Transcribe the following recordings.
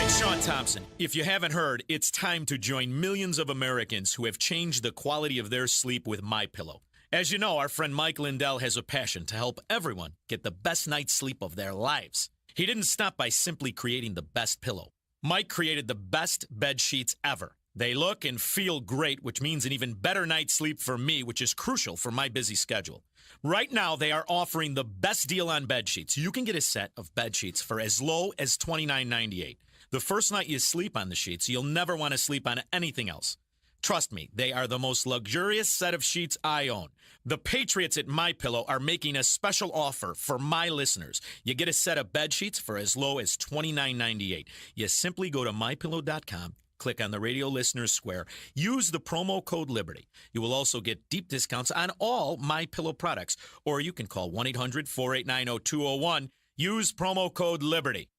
It's Sean Thompson. If you haven't heard, it's time to join millions of Americans who have changed the quality of their sleep with MyPillow. As you know, our friend Mike Lindell has a passion to help everyone get the best night's sleep of their lives. He didn't stop by simply creating the best pillow. Mike created the best bed sheets ever. They look and feel great, which means an even better night's sleep for me, which is crucial for my busy schedule. Right now, they are offering the best deal on bed sheets. You can get a set of bed sheets for as low as $29.98. The first night you sleep on the sheets, you'll never want to sleep on anything else. Trust me, they are the most luxurious set of sheets I own. The Patriots at MyPillow are making a special offer for my listeners. You get a set of bed sheets for as low as $29.98. You simply go to MyPillow.com, click on the radio listeners square, use the promo code LIBERTY. You will also get deep discounts on all MyPillow products, or you can call 1-800-489-0201. Use promo code LIBERTY.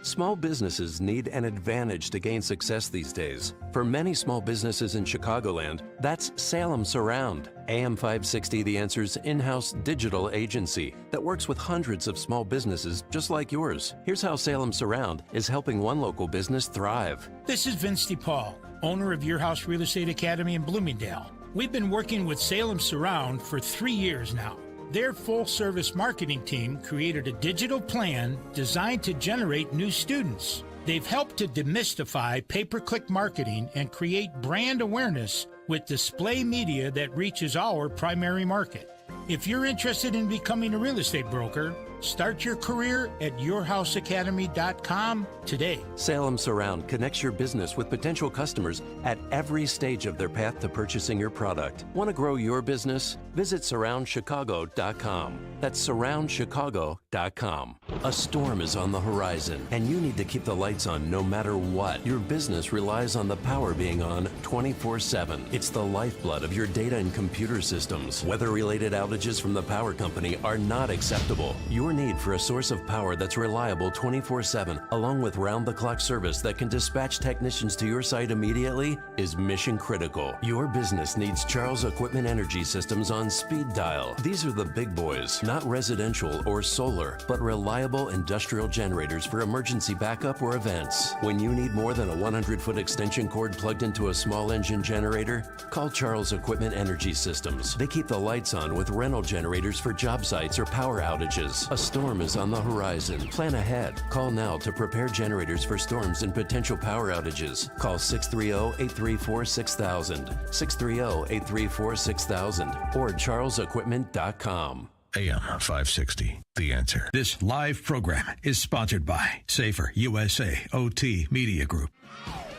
Small businesses need an advantage to gain success these days. For many small businesses in Chicagoland, that's Salem Surround. AM 560 The Answer's in-house digital agency that works with hundreds of small businesses just like yours. Here's how Salem Surround is helping one local business thrive. This is Vince DePaul, owner of Your House Real Estate Academy in Bloomingdale. We've been working with Salem Surround for 3 years now. Their full-service marketing team created a digital plan designed to generate new students. They've helped to demystify pay-per-click marketing and create brand awareness with display media that reaches our primary market. If you're interested in becoming a real estate broker, start your career at yourhouseacademy.com today. Salem Surround connects your business with potential customers at every stage of their path to purchasing your product. Want to grow your business? Visit surroundchicago.com. That's surroundchicago.com. A storm is on the horizon, and you need to keep the lights on no matter what. Your business relies on the power being on 24/7. It's the lifeblood of your data and computer systems. Weather-related outages from the power company are not acceptable. Your need for a source of power that's reliable 24/7, along with round-the-clock service that can dispatch technicians to your site immediately, is mission critical. Your business needs Charles Equipment Energy Systems on speed dial. These are the big boys, not residential or solar, but reliable industrial generators for emergency backup or events. When you need more than a 100-foot extension cord plugged into a small engine generator, call Charles Equipment Energy Systems. They keep the lights on with rental generators for job sites or power outages. A storm is on the horizon. Plan ahead. Call now to prepare generators for storms and potential power outages. Call 630-834-6000, 630-834-6000, or charlesequipment.com. AM 560, The Answer. This live program is sponsored by Safer USA OT Media Group.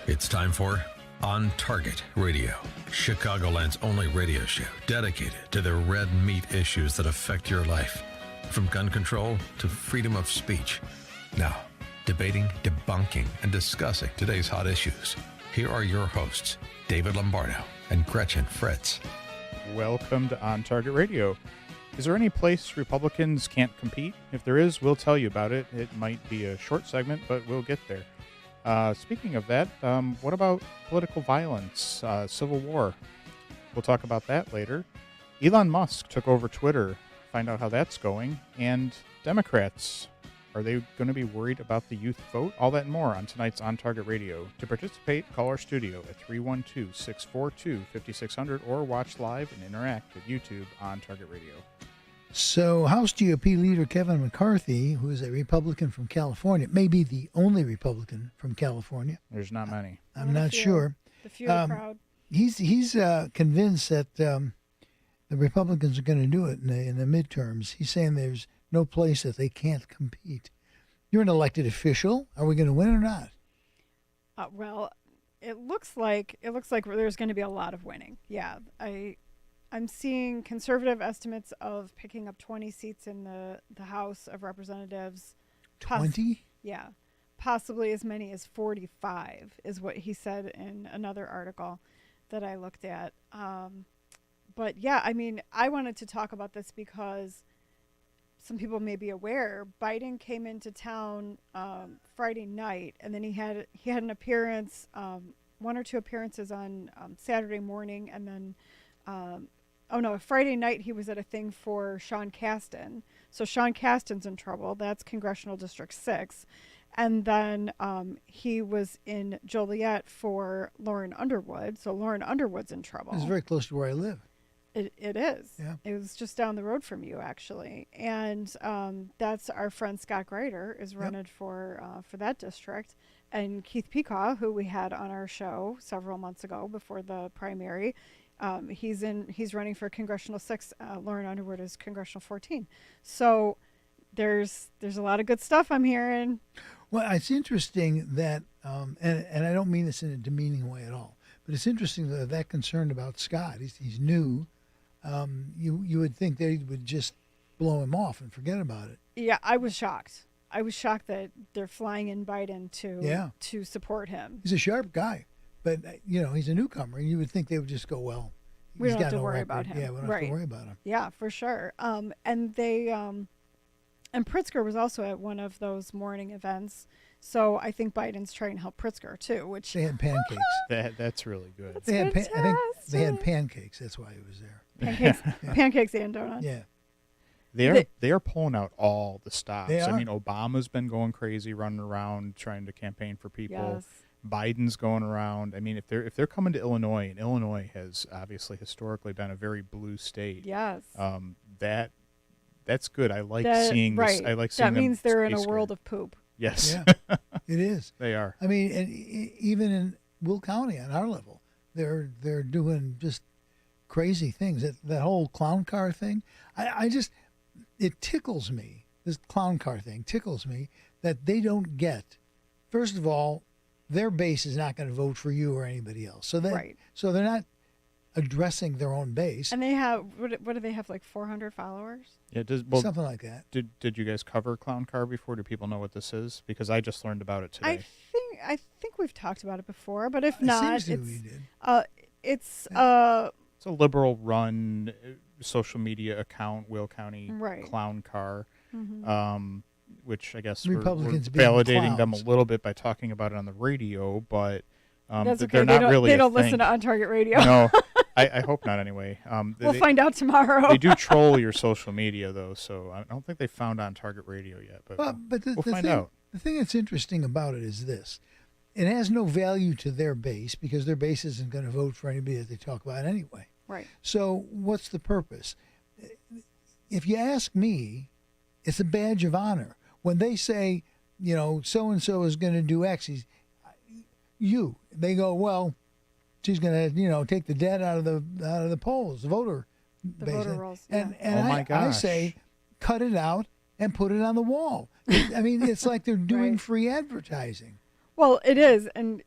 It's time for On Target Radio, Chicagoland's only radio show dedicated to the red meat issues that affect your life, from gun control to freedom of speech. Now, debating, debunking, and discussing today's hot issues. Here are your hosts, David Lombardo and Gretchen Fritz. Welcome to On Target Radio. Is there any place Republicans can't compete? If there is, we'll tell you about it. It might be a short segment, but we'll get there. Speaking of that, what about political violence, civil war? We'll talk about that later. Elon Musk took over Twitter. Find out how that's going. And Democrats, are they going to be worried about the youth vote? All that and more on tonight's On Target Radio. To participate, call our studio at 312-642-5600 or watch live and interact with YouTube On Target Radio. So House GOP leader Kevin McCarthy, who is a Republican from California, may be the only Republican from California. There's not many. I'm not sure. The few crowd. He's convinced that the Republicans are going to do it in the midterms. He's saying there's no place that they can't compete. You're an elected official. Are we going to win or not? Well, it looks like there's going to be a lot of winning. Yeah, I'm seeing conservative estimates of picking up 20 seats in the House of Representatives. 20? Yeah, possibly as many as 45 is what he said in another article that I looked at. But yeah, I mean, I wanted to talk about this because some people may be aware, Biden came into town Friday night, and then he had an appearance, one or two appearances on Saturday morning, and then Friday night he was at a thing for Sean Casten. So Sean Casten's in trouble. That's Congressional District 6. And then he was in Joliet for Lauren Underwood. So Lauren Underwood's in trouble. It's very close to where I live. It is. Yeah. It was just down the road from you, actually. And that's our friend Scott Greider is running for that district. And Keith Pecaw, who we had on our show several months ago before the primary, he's running for Congressional 6. Lauren Underwood is Congressional 14. So there's a lot of good stuff I'm hearing. Well, it's interesting that, and I don't mean this in a demeaning way at all, but it's interesting that they're that concerned about Scott. He's new. You would think they would just blow him off and forget about it. Yeah, I was shocked. I was shocked that they're flying in Biden to support him. He's a sharp guy, but he's a newcomer, and you would think they would just go, well, we don't he's have got to no worry record. about him. Yeah, we don't have to worry about him. Yeah, for sure. And they and Pritzker was also at one of those morning events. So I think Biden's trying to help Pritzker too, which They had pancakes. That's really good. I think they had pancakes. That's why he was there. Pancakes and donuts. Yeah. They are pulling out all the stops. They are. I mean, Obama's been going crazy, running around trying to campaign for people. Yes. Biden's going around. I mean, if they're coming to Illinois, and Illinois has obviously historically been a very blue state. Yes. That's good. I like That- seeing this. right. I like seeing that means them they're in a space world grid. of poop. Yes. Yeah, it is. They are. I mean, and even in Will County on our level, they're doing just crazy things. That whole clown car thing, it tickles me. This clown car thing tickles me that they don't get. First of all, their base is not going to vote for you or anybody else. So they're not addressing their own base. And they have what do they have, like 400 followers? Yeah. Something like that. Did you guys cover clown car before? Do people know what this is? Because I just learned about it today. I think we've talked about it before, but if It not, seems to we did. it's It's a liberal-run social media account, Will County Right. Clown Car, which I guess Republicans we're being validating them a clowns. little bit by talking about it on the radio, but that's okay. they're not really They a don't thing. listen to On Target Radio. No, I hope not anyway. We'll find out tomorrow. They do troll your social media, though, so I don't think they found On Target Radio yet, but We'll find out. The thing that's interesting about it is this. It has no value to their base because their base isn't going to vote for anybody that they talk about anyway. Right. So what's the purpose? If you ask me, it's a badge of honor. When they say, so-and-so is going to do X, they go, well, she's going to, take the debt out of the polls, the voter The base. voter rolls. Yeah. And Oh, my I gosh. say, cut it out and put it on the wall. I mean, it's like they're doing Right. free advertising. Well, it is. And,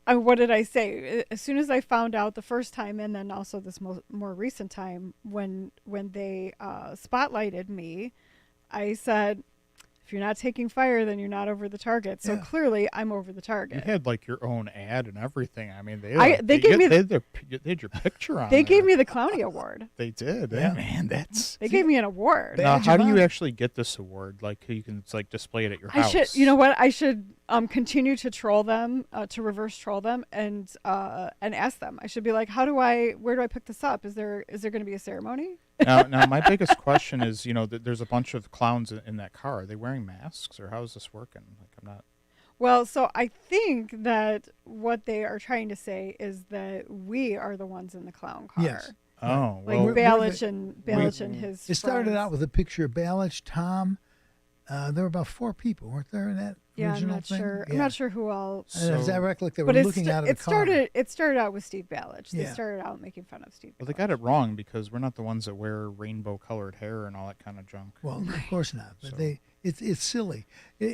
what did I say? As soon as I found out the first time, and then also this more recent time when they spotlighted me, I said, if you're not taking fire, then you're not over the target. So Yeah. clearly I'm over the You target. had like your own ad and everything. I mean, they had your picture on. They there. gave me the Clowny Award. They did. Yeah. Man, that's. They gave me an award. They- Now, badge how of do you honor. actually get this award? Like, you can display it at your I house. should, you know what? I should continue to troll them, to reverse troll them, and ask them. I should be like, where do I pick this up? Is there going to be a ceremony? Now, my biggest question is, that there's a bunch of clowns in that car. Are they wearing masks, or how is this working? Like, I'm not. Well, so I think that what they are trying to say is that we are the ones in the clown car. Yes. Oh, Like well, Balich and his It started friends. out with a picture of Balich, Tom. There were about 4 people, weren't there, in that Yeah, I'm original not thing? sure. Yeah. I'm not sure who all. And as I recollect, they were But it, looking out of the car. started out with Steve Balich. They Yeah. started out making fun of Steve. well, they got it wrong because we're not the ones that wear rainbow-colored hair and all that kind of junk. Well, of course not. But So- it's silly.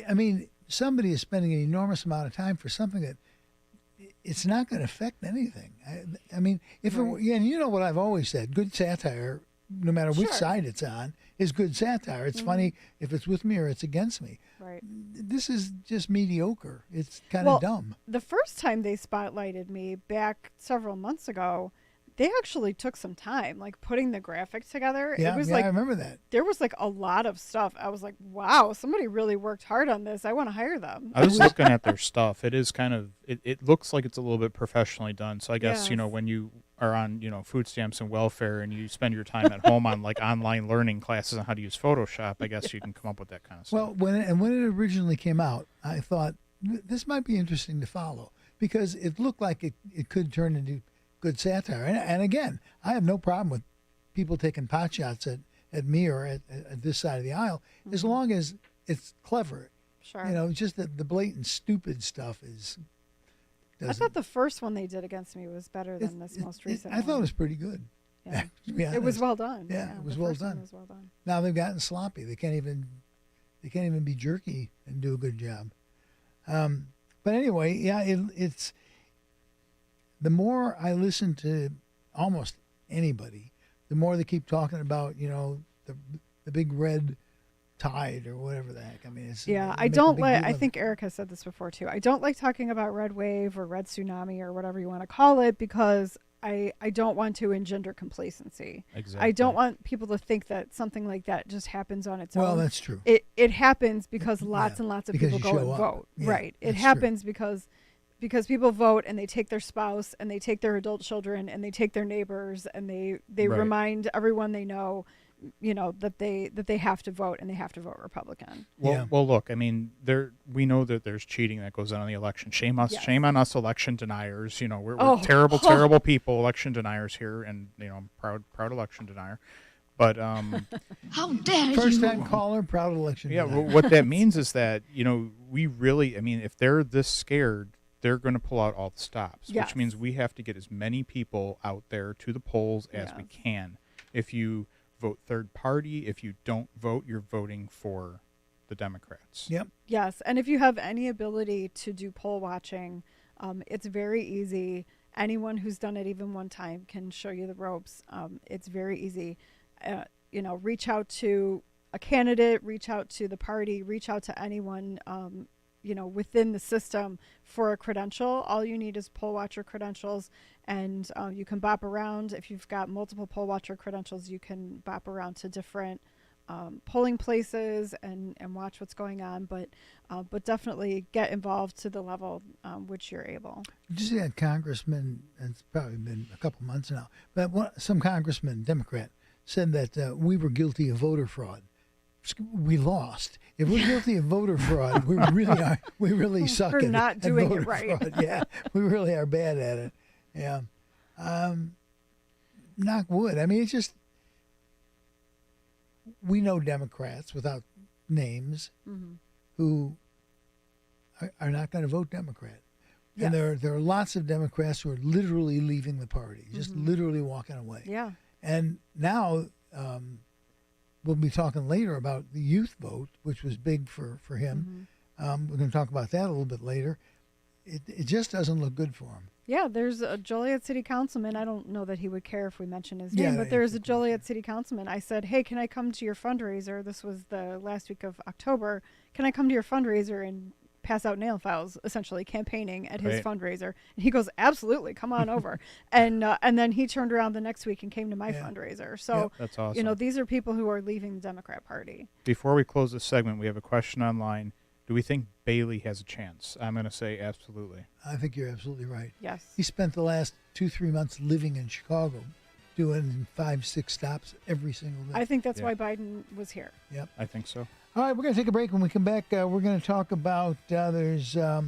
I mean, somebody is spending an enormous amount of time for something that it's not going to affect anything. I mean, if it were, and you know what I've always said, good satire, no matter which Sure. side it's on, is good satire. It's funny if it's with me or it's against me. Right. This is just mediocre. It's kind Well, of dumb. The first time they spotlighted me back several months ago, they actually took some time, like putting the graphics together. Yeah, It was yeah, like I remember that. there was like a lot of stuff. I was like, wow, somebody really worked hard on this. I want to hire them. I was looking at their stuff. It is kind of. It looks like it's a little bit professionally done. So I guess Yes. when you are on, food stamps and welfare, and you spend your time at home on like online learning classes on how to use Photoshop, I guess you can come up with that kind of stuff. Well, when it originally came out, I thought this might be interesting to follow because it looked like it could turn into good satire. And again, I have no problem with people taking pot shots at me or at this side of the aisle, as long as it's clever. Sure. Just the blatant stupid stuff is. I thought the first one they did against me was better than this most recent one. I thought it was pretty good. Yeah. To be It was honest. well done. Yeah, it was the well first one done. was well done. Now they've gotten sloppy. They can't even be jerky and do a good job. But anyway, yeah, it's the more I listen to almost anybody, the more they keep talking about the big red tide or whatever the heck. I mean, it's I don't like. I think Eric has said this before too. I don't like talking about red wave or red tsunami or whatever you want to call it because I don't want to engender complacency. Exactly. I don't want people to think that something like that just happens on its own. Well, that's true. It happens because lots and lots of because people you go and show up. vote. Yeah, Right. It that's happens because people vote and they take their spouse and they take their adult children and they take their neighbors and they Right. remind everyone they know, that they have to vote and they have to vote Republican. Well, look, I mean, we know that there's cheating that goes on in the election. Shame us, Yes. shame on us, election deniers. We're terrible, terrible people, election deniers here, and I'm proud election denier. But How dare First you? time caller, proud election. yeah, denier. what that means is that we really, I mean, if they're this scared, they're going to pull out all the stops, Yes. which means we have to get as many people out there to the polls as we can. If you vote third party, if you don't vote, you're voting for the Democrats. Yep. Yes, and if you have any ability to do poll watching, it's very easy. Anyone who's done it even one time can show you the ropes. It's very easy. Reach out to a candidate, reach out to the party, reach out to anyone, within the system for a credential. All you need is poll watcher credentials, and you can bop around. If you've got multiple poll watcher credentials, you can bop around to different polling places and watch what's going on. But definitely get involved to the level which you're able. Just that congressman, and it's probably been a couple months now, but some congressman, Democrat, said that we were guilty of voter fraud. We lost. If we're guilty of voter fraud, we really are. We really suck We're at not at doing it voter right. fraud. Yeah, we really are bad at it. Yeah. Knock wood. I mean, it's just we know Democrats without names who are not going to vote Democrat. Yes. And there are lots of Democrats who are literally leaving the party, just literally walking away. Yeah. And now we'll be talking later about the youth vote, which was big for him. We're going to talk about that a little bit later. It just doesn't look good for him. Yeah, there's a Joliet City Councilman. I don't know that he would care if we mention his Yeah, name, but if there's you a could, Joliet City Councilman. I said, hey, can I come to your fundraiser? This was the last week of October. Can I come to your fundraiser and pass out nail files, essentially campaigning at his Right. fundraiser? And he goes, absolutely, come on over. And then he turned around the next week and came to my fundraiser. So, Yep. That's awesome. these are people who are leaving the Democrat Party. Before we close this segment, we have a question online. Do we think Bailey has a chance? I'm going to say absolutely. I think you're absolutely right. Yes. He spent the last 2-3 months living in Chicago, doing 5-6 stops every single day. I think that's Yeah. why Biden was here. Yep. I think so. All right, we're going to take a break. When we come back, we're going to talk about there's no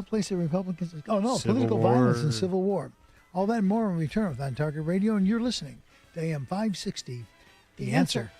place that Republicans. Oh, no, Civil political violence and war. civil war. All that and more when we return with On Target Radio, and you're listening to AM 560. The answer.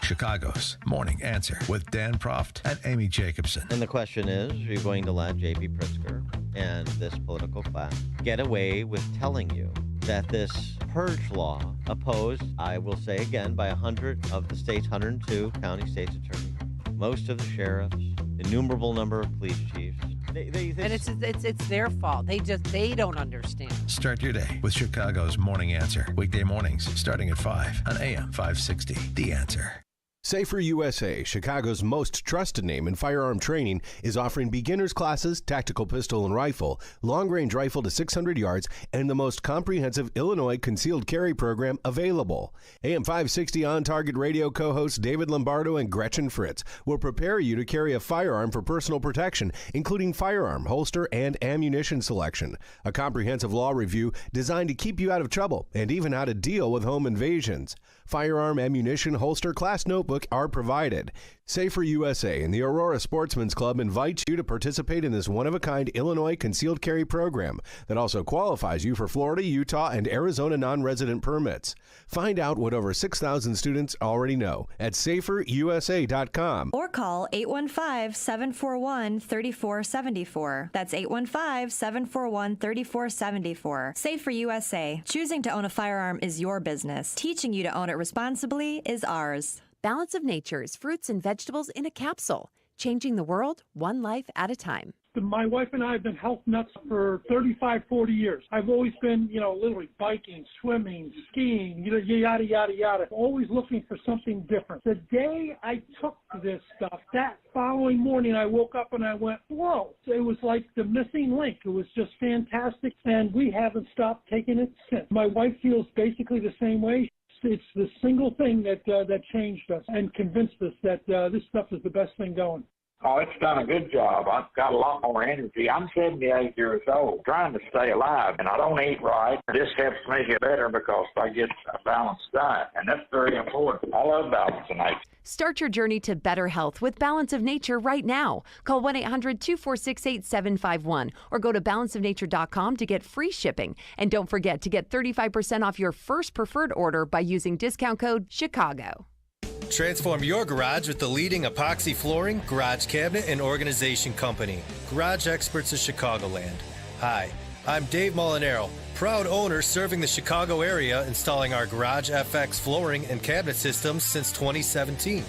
Chicago's Morning Answer with Dan Proft and Amy Jacobson. And the question is, are you going to let J.B. Pritzker and this political class get away with telling you that this purge law, opposed, I will say again, by 100 of the state's 102 county state's attorneys, most of the sheriffs, innumerable number of police chiefs. And it's their fault. They don't understand. Start your day with Chicago's Morning Answer. Weekday mornings starting at 5 on AM 560. The Answer. Safer USA, Chicago's most trusted name in firearm training, is offering beginners classes, tactical pistol and rifle, long-range rifle to 600 yards, and the most comprehensive Illinois concealed carry program available. AM 560 On Target Radio co-hosts David Lombardo and Gretchen Fritz will prepare you to carry a firearm for personal protection, including firearm, holster, and ammunition selection. A comprehensive law review designed to keep you out of trouble and even how to deal with home invasions. Firearm, ammunition, holster, class notebook are provided. Safer USA and the Aurora Sportsman's Club invites you to participate in this one-of-a-kind Illinois concealed carry program that also qualifies you for Florida, Utah, and Arizona non-resident permits. Find out what over 6,000 students already know at saferusa.com. Or call 815-741-3474. That's 815-741-3474. Safer USA. Choosing to own a firearm is your business. Teaching you to own it responsibly is ours. Balance of Nature's fruits and vegetables in a capsule, changing the world one life at a time. My wife and I have been health nuts for 35, 40 years. I've always been, literally biking, swimming, skiing, yada, yada, yada. Always looking for something different. The day I took this stuff, that following morning I woke up and I went, whoa. It was like the missing link. It was just fantastic, and we haven't stopped taking it since. My wife feels basically the same way. It's the single thing that changed us and convinced us that this stuff is the best thing going. Oh, it's done a good job. I've got a lot more energy. I'm 78 years old, trying to stay alive, and I don't eat right. This helps me get better because I get a balanced diet, and that's very important. I love Balance of Nature. Start your journey to better health with Balance of Nature right now. Call 1-800-246-8751 or go to balanceofnature.com to get free shipping. And don't forget to get 35% off your first preferred order by using discount code CHICAGO. Transform your garage with the leading epoxy flooring, garage cabinet, and organization company, Garage Experts of Chicagoland. Hi, I'm Dave Molinaro, proud owner serving the Chicago area, installing our Garage FX flooring and cabinet systems since 2017.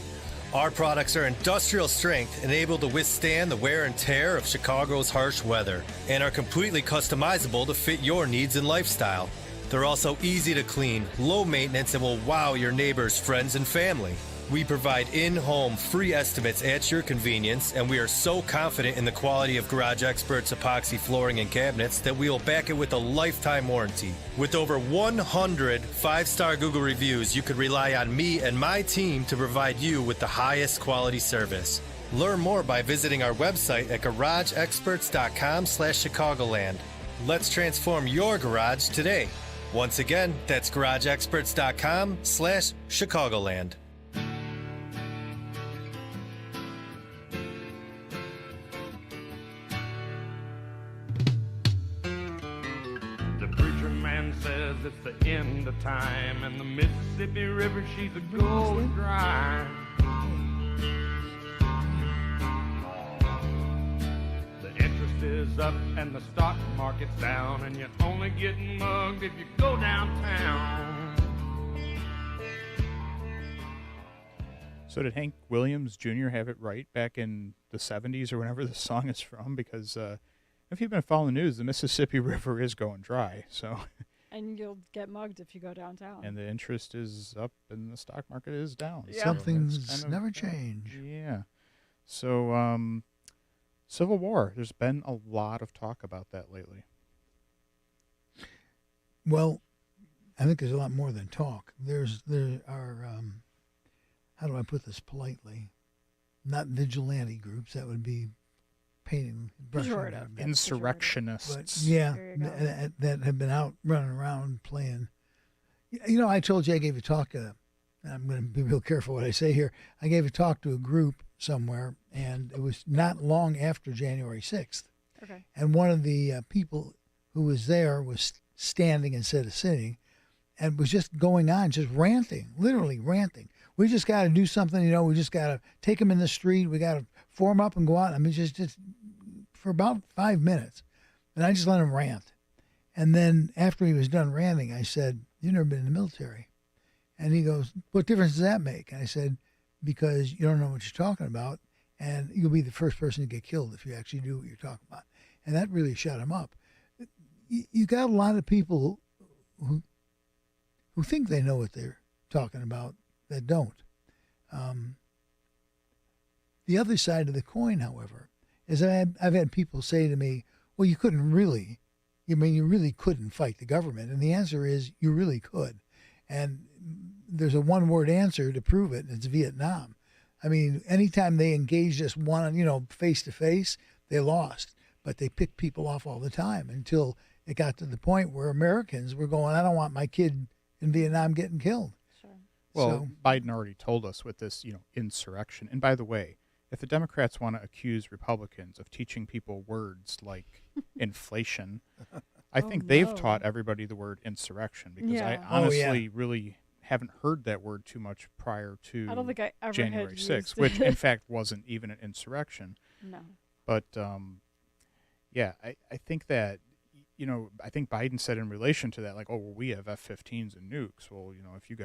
Our products are industrial strength and able to withstand the wear and tear of Chicago's harsh weather, and are completely customizable to fit your needs and lifestyle. They're also easy to clean, low maintenance, and will wow your neighbors, friends, and family. We provide in-home free estimates at your convenience, and we are so confident in the quality of Garage Experts epoxy flooring and cabinets that we will back it with a lifetime warranty. With over 100 five-star Google reviews, you could rely on me and my team to provide you with the highest quality service. Learn more by visiting our website at garageexperts.com/Chicagoland. Let's transform your garage today. Once again, that's garageexperts.com/Chicagoland. The preacher man says it's the end of time, and the Mississippi River, she's a going dry. The interest is up and the stock market's down, and you're only getting mugged if you go downtown. So did Hank Williams Jr. have it right back in the 70s or whenever the song is from? Because if you've been following the news, the Mississippi River is going dry. So, and you'll get mugged if you go downtown. And the interest is up and the stock market is down. Yeah. Some things never change. Yeah. So, Civil War, there's been a lot of talk about that lately. Well, I think there's a lot more than talk. There are, how do I put this politely? Not vigilante groups. That would be painting. Insurrectionists. But yeah, that have been out running around playing. I told you I gave a talk to, and I'm going to be real careful what I say here. I gave a talk to a group somewhere, and it was not long after January 6th. Okay. And one of the people who was there was standing instead of sitting, and was just going on, just ranting, literally ranting. We just got to do something, we just got to take them in the street. We got to form up and go out. I mean, just for about 5 minutes. And I just let him rant. And then after he was done ranting, I said, "You've never been in the military." And he goes, "What difference does that make?" And I said, "Because you don't know what you're talking about, and you'll be the first person to get killed if you actually do what you're talking about." And that really shut him up. You got a lot of people who think they know what they're talking about that don't. The other side of the coin, however, is I've had people say to me, well, you really couldn't fight the government. And the answer is you really could. And there's a one-word answer to prove it, and it's Vietnam. I mean, anytime they engaged us face-to-face, they lost. But they picked people off all the time until it got to the point where Americans were going, I don't want my kid in Vietnam getting killed. Sure. Well, Biden already told us with this, insurrection. And by the way, if the Democrats want to accuse Republicans of teaching people words like inflation, I think they've taught everybody the word insurrection, because I honestly really haven't heard that word too much prior to I don't think I ever January had 6th, used which it. in fact wasn't even an insurrection. No. But I think that, I think Biden said in relation to that, like, oh, well, we have F-15s and nukes. Well, if you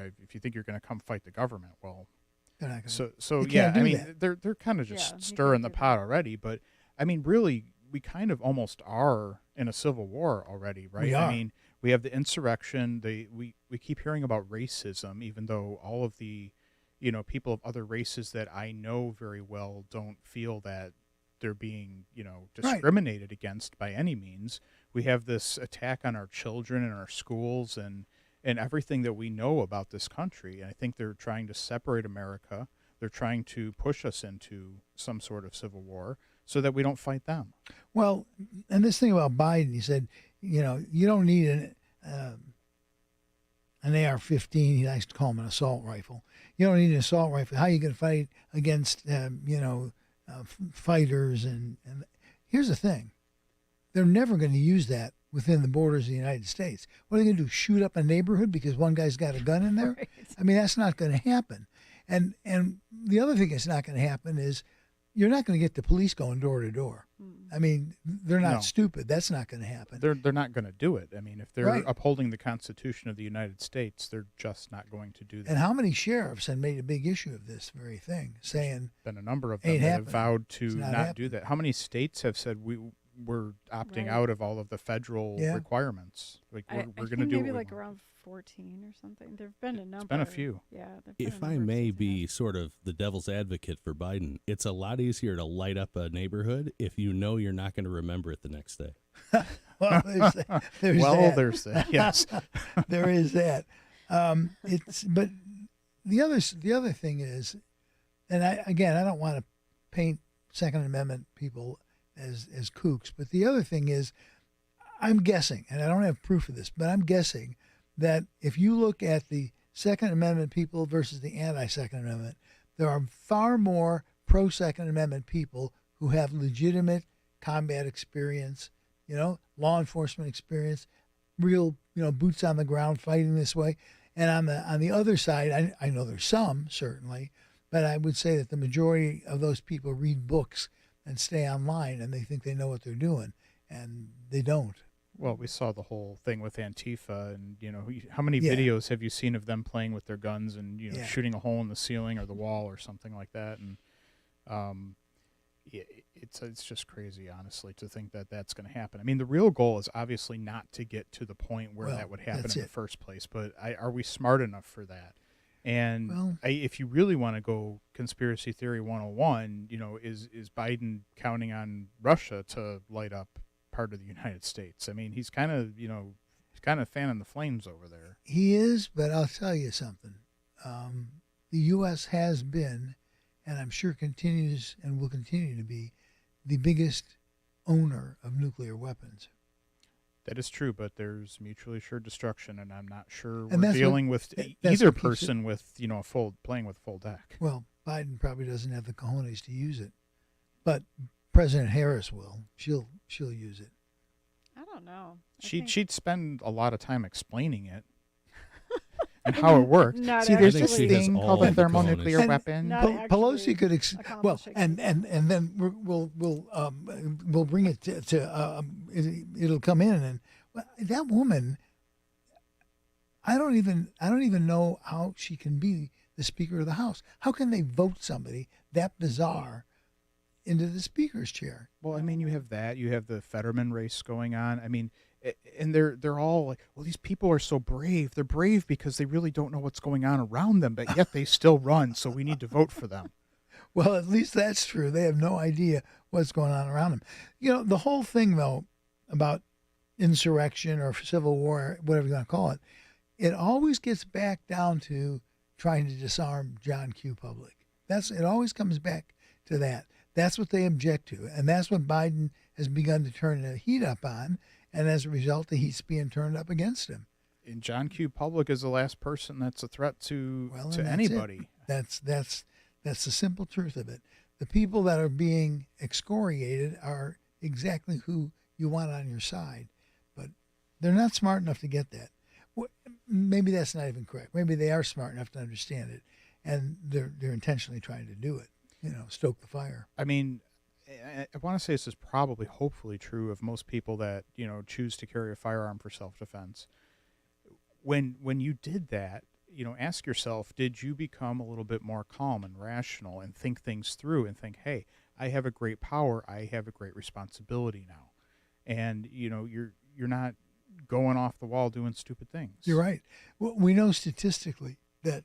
think you're going to come fight the government, well, they're kind of just stirring the pot already. But I mean, really, we kind of almost are in a civil war already, right? We are. I mean, we have the insurrection. We keep hearing about racism, even though all of the, people of other races that I know very well don't feel that they're being, discriminated against by any means. We have this attack on our children and our schools and everything that we know about this country. And I think they're trying to separate America. They're trying to push us into some sort of civil war so that we don't fight them. Well, and this thing about Biden, he said, you don't need an AR-15. He likes to call them an assault rifle. You don't need an assault rifle. How are you going to fight against, fighters? And here's the thing. They're never going to use that within the borders of the United States. What are they going to do, shoot up a neighborhood because one guy's got a gun in there? Right. I mean, that's not going to happen. And the other thing that's not going to happen is you're not going to get the police going door to door. I mean, they're not stupid. That's not going to happen. They're not going to do it. I mean, if they're upholding the Constitution of the United States, they're just not going to do that. And how many sheriffs have made a big issue of this very thing, saying been a number of them that have vowed to not do that. How many states have said we're opting out of all of the federal requirements? Like we're going to do maybe like around 14 or something. There've been a number. It's been a few. Yeah. If I may be sort of the devil's advocate for Biden, it's a lot easier to light up a neighborhood if you know you're not going to remember it the next day. Well, there's that. Yes, there is that. But the other thing is, and I don't want to paint Second Amendment people as kooks, but the other thing is, I'm guessing, and I don't have proof of this, but I'm guessing that if you look at the Second Amendment people versus the anti-Second Amendment, there are far more pro-Second Amendment people who have legitimate combat experience, law enforcement experience, real, boots on the ground fighting this way. And on the other side, I know there's some, certainly, but I would say that the majority of those people read books and stay online, and they think they know what they're doing, and they don't. Well, we saw the whole thing with Antifa, and how many videos have you seen of them playing with their guns and shooting a hole in the ceiling or the wall or something like that? And it's just crazy, honestly, to think that that's going to happen. I mean, the real goal is obviously not to get to the point where that would happen in the first place, but are we smart enough for that? And if you really want to go conspiracy theory 101, is Biden counting on Russia to light up part of the United States? I mean, he's kind of fanning the flames over there. He is, but I'll tell you something. The U.S. has been, and I'm sure continues and will continue to be, the biggest owner of nuclear weapons. That is true, but there's mutually assured destruction, and I'm not sure we're dealing with either person with playing with full deck. Well, Biden probably doesn't have the cojones to use it, but President Harris will. She'll use it. I don't know. She'd spend a lot of time explaining it and how it works. See, there's this thing called a thermonuclear weapon. Pelosi could and then we'll bring it to it'll come in, and that woman, I don't even know how she can be the Speaker of the House. How can they vote somebody that bizarre into the Speaker's chair? Well, I mean, you have that. You have the Fetterman race going on. I mean, And they're all like, well, these people are so brave. They're brave because they really don't know what's going on around them, but yet they still run, so we need to vote for them. Well, at least that's true. They have no idea what's going on around them. The whole thing, though, about insurrection or civil war, whatever you want to call it, it always gets back down to trying to disarm John Q. Public. It always comes back to that. That's what they object to, and that's what Biden has begun to turn the heat up on, and as a result, the heat's being turned up against him. And John Q. Public is the last person that's a threat to anybody. That's the simple truth of it. The people that are being excoriated are exactly who you want on your side, but they're not smart enough to get that. Maybe that's not even correct. Maybe they are smart enough to understand it, and they're intentionally trying to do it. Stoke the fire. I mean, I want to say this is probably, hopefully, true of most people that choose to carry a firearm for self-defense. When you did that, ask yourself, did you become a little bit more calm and rational and think things through and think, hey, I have a great power, I have a great responsibility now, and you're not going off the wall doing stupid things. You're right. Well, we know statistically that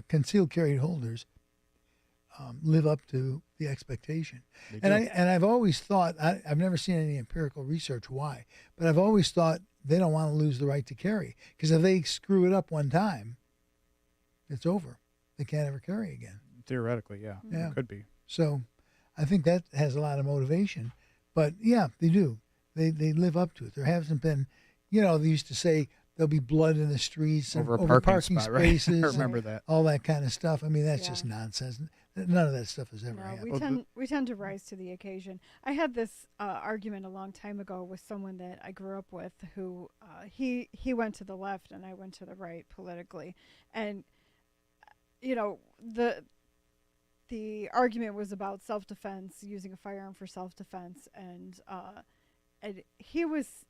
concealed carry holders live up to the expectation. I've always thought, I've never seen any empirical research why, but I've always thought they don't want to lose the right to carry, because if they screw it up one time, it's over. They can't ever carry again. Theoretically, yeah. It could be. So I think that has a lot of motivation, but yeah, they do. They live up to it. There hasn't been, they used to say there'll be blood in the streets over and parking spot, spaces. Right? I remember that. All that kind of stuff. I mean, that's just nonsense. None of that stuff has ever happened. We tend to rise to the occasion. I had this argument a long time ago with someone that I grew up with who he went to the left and I went to the right politically, and the argument was about self-defense, using a firearm for self-defense, and he was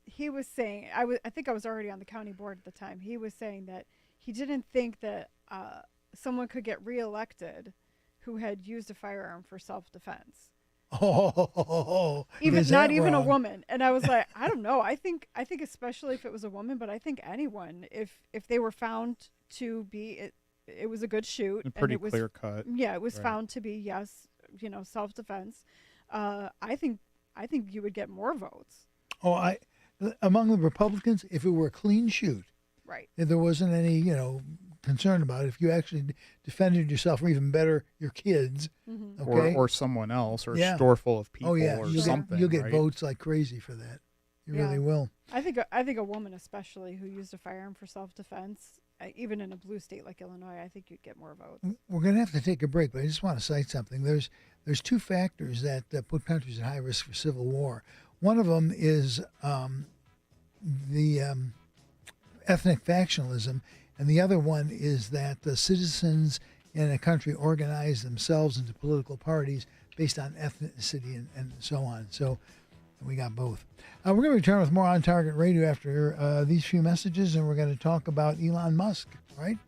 saying, I think I was already on the county board at the time. He was saying that he didn't think that someone could get reelected who had used a firearm for self-defense. Not even a woman. And I was like, I don't know. I think especially if it was a woman, but I think anyone, if they were found to be it was a good shoot. And pretty it was clear cut. Yeah, it was found to be, yes, self-defense. I think you would get more votes. Among the Republicans, if it were a clean shoot, right? If there wasn't any, concern about it, if you actually defended yourself, or even better, your kids, okay? or someone else, or a store full of people, or something. You'll get votes like crazy for that. You really will. I think a woman, especially who used a firearm for self-defense, even in a blue state like Illinois, I think you'd get more votes. We're going to have to take a break, but I just want to cite something. There's two factors that put countries at high risk for civil war. One of them is the ethnic factionalism, and the other one is that the citizens in a country organize themselves into political parties based on ethnicity and so on. So we got both. We're going to return with more On Target Radio after these few messages, and we're going to talk about Elon Musk, right?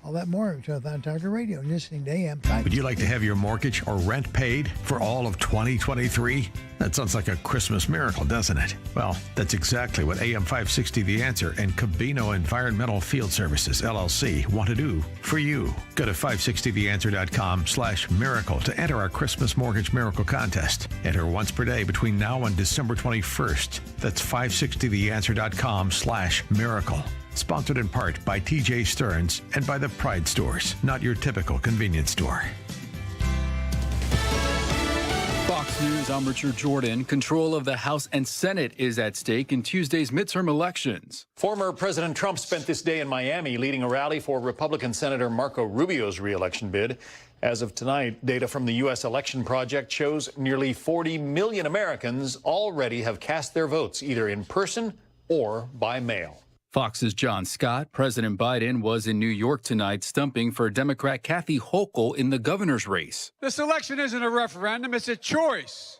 All that more. Return with On Target Radio. You're listening to AM 560. Would you like to have your mortgage or rent paid for all of 2023? That sounds like a Christmas miracle, doesn't it? Well, that's exactly what AM 560 The Answer and Cabino Environmental Field Services, LLC, want to do for you. Go to 560theanswer.com/miracle to enter our Christmas Mortgage Miracle Contest. Enter once per day between now and December 21st. That's 560theanswer.com/miracle. Sponsored in part by TJ Stearns and by the Pride Stores, not your typical convenience store. Fox News, I'm Richard Jordan. Control of the House and Senate is at stake in Tuesday's midterm elections. Former President Trump spent this day in Miami leading a rally for Republican Senator Marco Rubio's re-election bid. As of tonight, data from the U.S. Election Project shows nearly 40 million Americans already have cast their votes either in person or by mail. Fox's John Scott. President Biden was in New York tonight stumping for Democrat Kathy Hochul in the governor's race. This election isn't a referendum, it's a choice.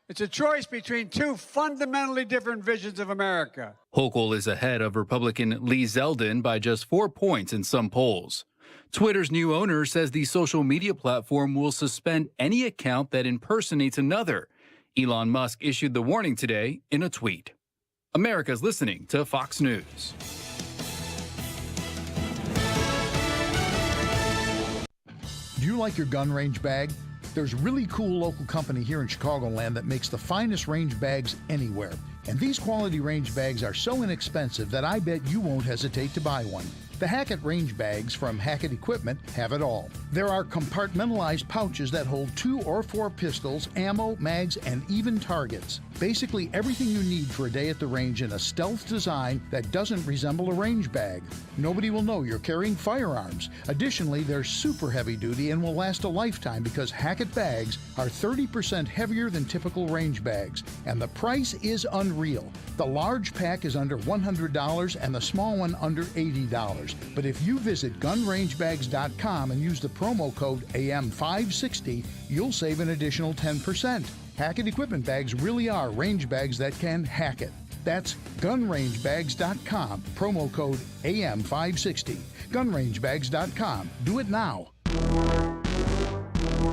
It's a choice between two fundamentally different visions of America. Hochul is ahead of Republican Lee Zeldin by just 4 points in some polls. Twitter's new owner says the social media platform will suspend any account that impersonates another. Elon Musk issued the warning today in a tweet. America's listening to Fox News. Do you like your gun range bag? There's a really cool local company here in Chicagoland that makes the finest range bags anywhere. And these quality range bags are so inexpensive that I bet you won't hesitate to buy one. The Hackett range bags from Hackett Equipment have it all. There are compartmentalized pouches that hold 2 or 4 pistols, ammo, mags, and even targets. Basically everything you need for a day at the range in a stealth design that doesn't resemble a range bag. Nobody will know you're carrying firearms. Additionally, they're super heavy duty and will last a lifetime because Hackett bags are 30% heavier than typical range bags. And the price is unreal. The large pack is under $100 and the small one under $80. But if you visit gunrangebags.com and use the promo code AM560, you'll save an additional 10%. Hackett Equipment bags really are range bags that can hack it. That's gunrangebags.com, promo code AM560. Gunrangebags.com. Do it now.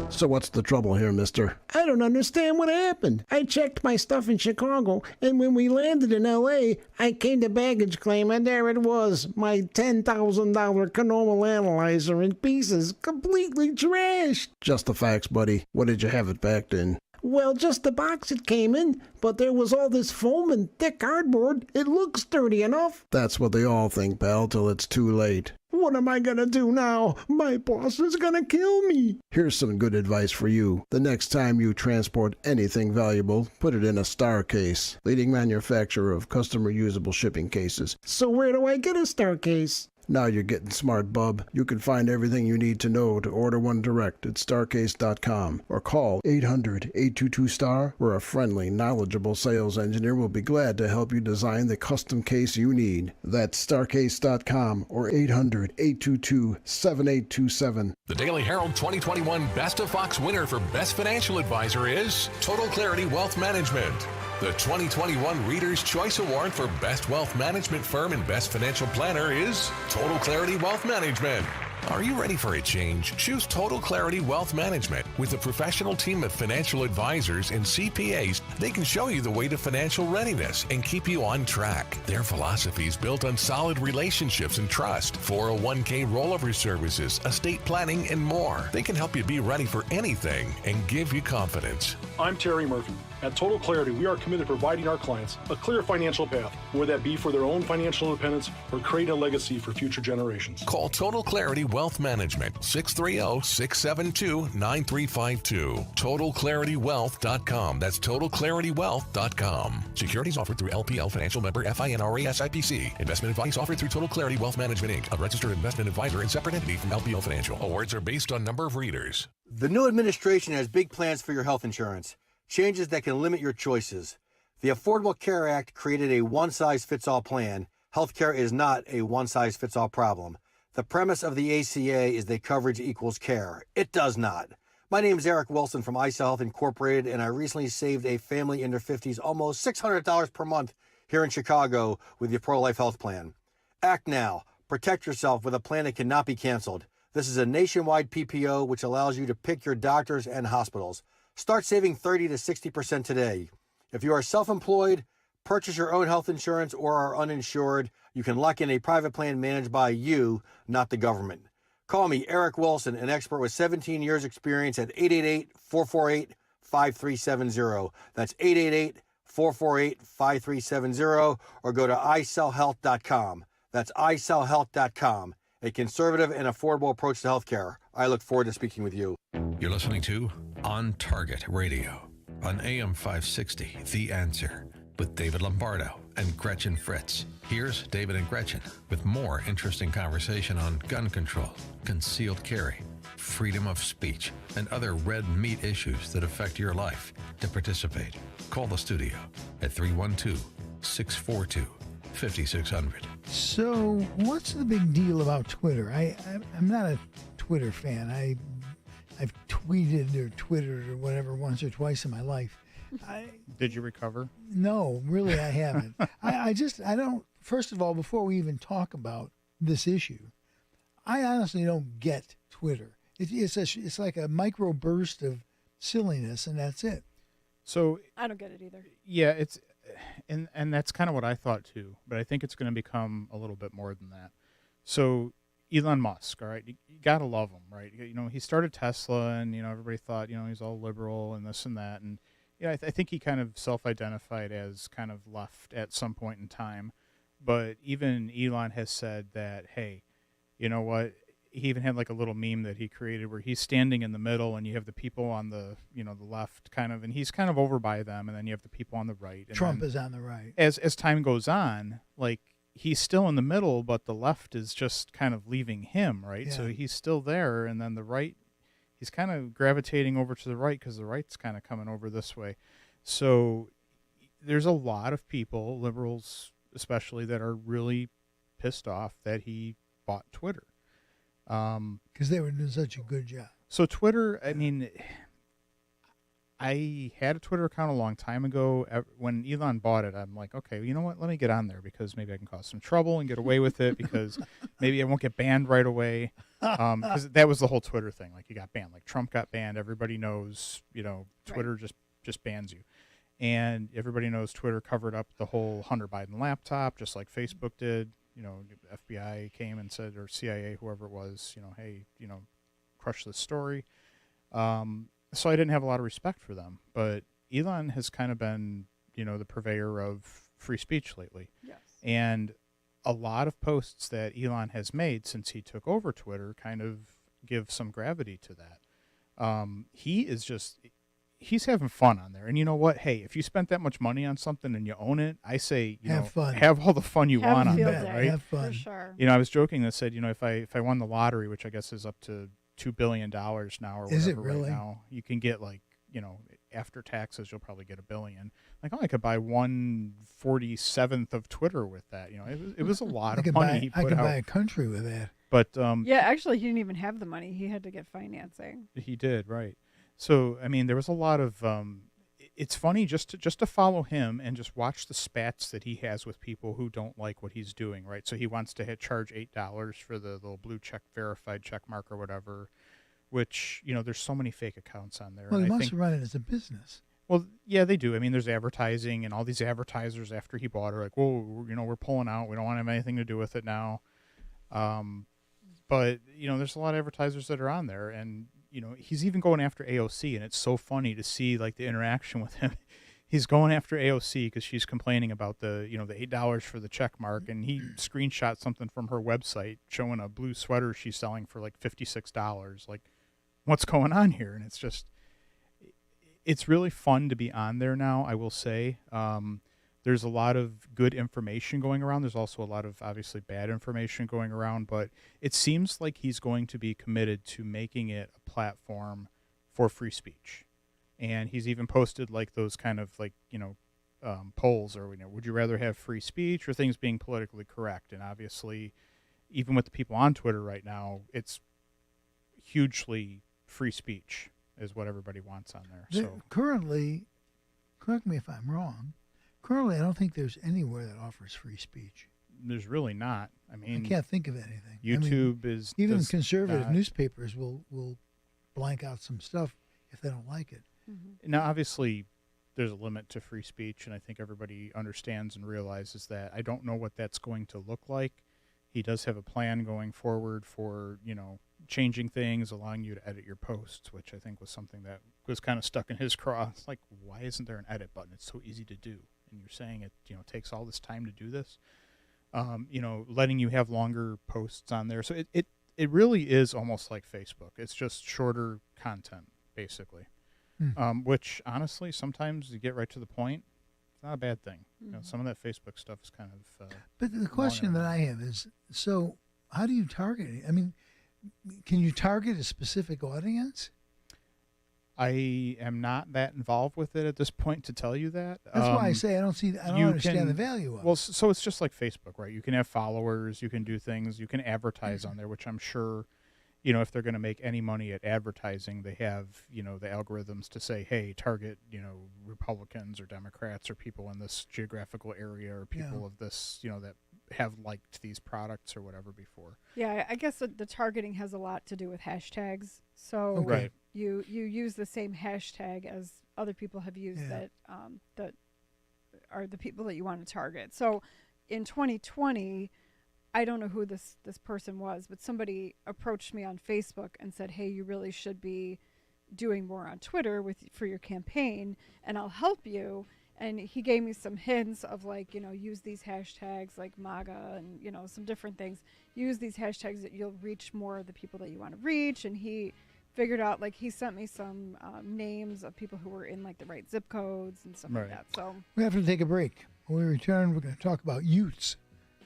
So what's the trouble here, mister? I don't understand what happened. I checked my stuff in Chicago, and when we landed in L.A., I came to baggage claim, and there it was, my $10,000 Canoma analyzer in pieces, completely trashed. Just the facts, buddy. What did you have it packed in? Well, just the box it came in, but there was all this foam and thick cardboard. It looked sturdy enough. That's what they all think, pal, till it's too late. What am I gonna do now? My boss is gonna kill me. Here's some good advice for you. The next time you transport anything valuable, put it in a Star case, leading manufacturer of custom reusable shipping cases. So where do I get a Star case? Now you're getting smart, bub. You can find everything you need to know to order one direct at starcase.com or call 800-822-STAR, where a friendly, knowledgeable sales engineer will be glad to help you design the custom case you need. That's starcase.com or 800-822-7827. The Daily Herald 2021 Best of Fox winner for Best Financial Advisor is Total Clarity Wealth Management. The 2021 Reader's Choice Award for Best Wealth Management Firm and Best Financial Planner is Total Clarity Wealth Management. Are you ready for a change? Choose Total Clarity Wealth Management. With a professional team of financial advisors and CPAs, they can show you the way to financial readiness and keep you on track. Their philosophy is built on solid relationships and trust, 401k rollover services, estate planning, and more. They can help you be ready for anything and give you confidence. I'm Terry Murphy. At Total Clarity, we are committed to providing our clients a clear financial path, whether that be for their own financial independence or create a legacy for future generations. Call Total Clarity Wealth Management, 630-672-9352. TotalClarityWealth.com. That's TotalClarityWealth.com. Securities offered through LPL Financial Member FINRA SIPC. Investment advice offered through Total Clarity Wealth Management, Inc., a registered investment advisor and separate entity from LPL Financial. Awards are based on number of readers. The new administration has big plans for your health insurance. Changes that can limit your choices. The Affordable Care Act created a one-size-fits-all plan. Healthcare is not a one-size-fits-all problem. The premise of the ACA is that coverage equals care. It does not. My name is Eric Wilson from ISA Health Incorporated, and I recently saved a family in their 50s almost $600 per month here in Chicago with the Pro-Life Health Plan. Act now. Protect yourself with a plan that cannot be canceled. This is a nationwide PPO which allows you to pick your doctors and hospitals. Start saving 30 to 60% today. If you are self-employed, purchase your own health insurance, or are uninsured, you can lock in a private plan managed by you, not the government. Call me, Eric Wilson, an expert with 17 years experience at 888-448-5370. That's 888-448-5370, or go to iSellHealth.com. That's iSellHealth.com. A conservative and affordable approach to healthcare. I look forward to speaking with you. You're listening to On Target Radio on AM 560, The Answer, with David Lombardo and Gretchen Fritz. Here's David and Gretchen with more interesting conversation on gun control, concealed carry, freedom of speech, and other red meat issues that affect your life. To participate, call the studio at 312-642-5600. So, what's the big deal about Twitter? I'm not a Twitter fan. I've tweeted or Twittered or whatever once or twice in my life. Did you recover? No, really, I haven't. I don't. First of all, before we even talk about this issue, I honestly don't get Twitter. It's like a micro burst of silliness, and that's it. So I don't get it either. Yeah, and that's kind of what I thought too, but I think it's going to become a little bit more than that. So Elon Musk, all right, you got to love him, right? You know, he started Tesla, and, you know, everybody thought, you know, he's all liberal and this and that. And, yeah, I think he kind of self-identified as kind of left at some point in time. But even Elon has said that, hey, you know what? He even had like a little meme that he created where he's standing in the middle, and you have the people on the, you know, the left kind of, and he's kind of over by them, and then you have the people on the right. And Trump is on the right. As time goes on, like, he's still in the middle, but the left is just kind of leaving him, right? Yeah. So he's still there, and then the right, he's kind of gravitating over to the right because the right's kind of coming over this way. So there's a lot of people, liberals especially, that are really pissed off that he bought Twitter. Because they were doing such a good job. So Twitter, I mean, I had a Twitter account a long time ago. When Elon bought it, I'm like, okay, you know what? Let me get on there because maybe I can cause some trouble and get away with it because maybe I won't get banned right away. Because that was the whole Twitter thing. Like, you got banned. Like, Trump got banned. Everybody knows, you know, Twitter just bans you. And everybody knows Twitter covered up the whole Hunter Biden laptop, just like Facebook did. You know, FBI came and said, or CIA, whoever it was, you know, hey, you know, crush this story. So I didn't have a lot of respect for them. But Elon has kind of been, you know, the purveyor of free speech lately. Yes. And a lot of posts that Elon has made since he took over Twitter kind of give some gravity to that. He is just, he's having fun on there. And you know what? Hey, if you spent that much money on something and you own it, I say, you know, fun. Have all the fun you want on that, right? Have fun. For sure. You know, I was joking that said, you know, if I won the lottery, which I guess is up to $2 billion now or whatever Is it really? right now, you can get, like, you know, after taxes, you'll probably get $1 billion. Like, oh, I could buy 1/47th of Twitter with that. You know, it was a lot of money he put I could out. buy a country with that. But yeah, actually, he didn't even have the money. He had to get financing. he did, right? So I mean, there was a lot of. It's funny just to follow him and just watch the spats that he has with people who don't like what he's doing, right? So he wants to charge $8 for the little blue check verified check mark or whatever, which, you know, there's so many fake accounts on there. Well, and he I wants think, to run it as a business. well, yeah, they do. I mean, there's advertising, and all these advertisers after he bought are like, whoa, you know, we're pulling out. We don't want to have anything to do with it now. But, you know, there's a lot of advertisers that are on there, and, you know, he's even going after AOC, and it's so funny to see, like, the interaction with him. He's going after AOC because she's complaining about the, you know, the $8 for the check mark, and he screenshot something from her website showing a blue sweater she's selling for like $56. Like, what's going on here? And it's just, it's really fun to be on there now, I will say. There's a lot of good information going around. There's also a lot of, obviously, bad information going around, but it seems like he's going to be committed to making it a platform for free speech. And he's even posted, like, those kind of, like, you know, polls, or, you know, would you rather have free speech or things being politically correct? And obviously, even with the people on Twitter right now, it's hugely free speech is what everybody wants on there. So Currently, correct me if I'm wrong, currently I don't think there's anywhere that offers free speech. there's really not. I mean, I can't think of anything. YouTube is even does conservative not. newspapers will blank out some stuff if they don't like it. Now, obviously, there's a limit to free speech, and I think everybody understands and realizes that. I don't know what that's going to look like. He does have a plan going forward for, you know, changing things, allowing you to edit your posts, which I think was something that was kind of stuck in his craw. It's like, why isn't there an edit button? It's so easy to do. And you're saying it, you know, takes all this time to do this. You know, letting you have longer posts on there. So it really is almost like Facebook. It's just shorter content, basically. Which, honestly, sometimes you get right to the point. It's not a bad thing. You know, some of that Facebook stuff is kind of... But the question that I have is, so how do you target it? I mean, can you target a specific audience? I am not that involved with it at this point to tell you that. That's why I say I don't understand the value of it. Well, so it's just like Facebook, right? You can have followers, you can do things, you can advertise on there, which I'm sure, you know, if they're going to make any money at advertising, they have, you know, the algorithms to say, hey, target, you know, Republicans or Democrats or people in this geographical area or people of this, you know, that have liked these products or whatever before. Yeah, I guess the targeting has a lot to do with hashtags. So you use the same hashtag as other people have used that are the people that you want to target. So in 2020, I don't know who this person was, but somebody approached me on Facebook and said, hey, you really should be doing more on Twitter for your campaign, and I'll help you. And he gave me some hints of, like, use these hashtags like MAGA and, some different things. Use these hashtags that you'll reach more of the people that you want to reach. And he figured out, like, he sent me some names of people who were in, like, the right zip codes and stuff like that. So we have to take a break. When we return, we're going to talk about Utes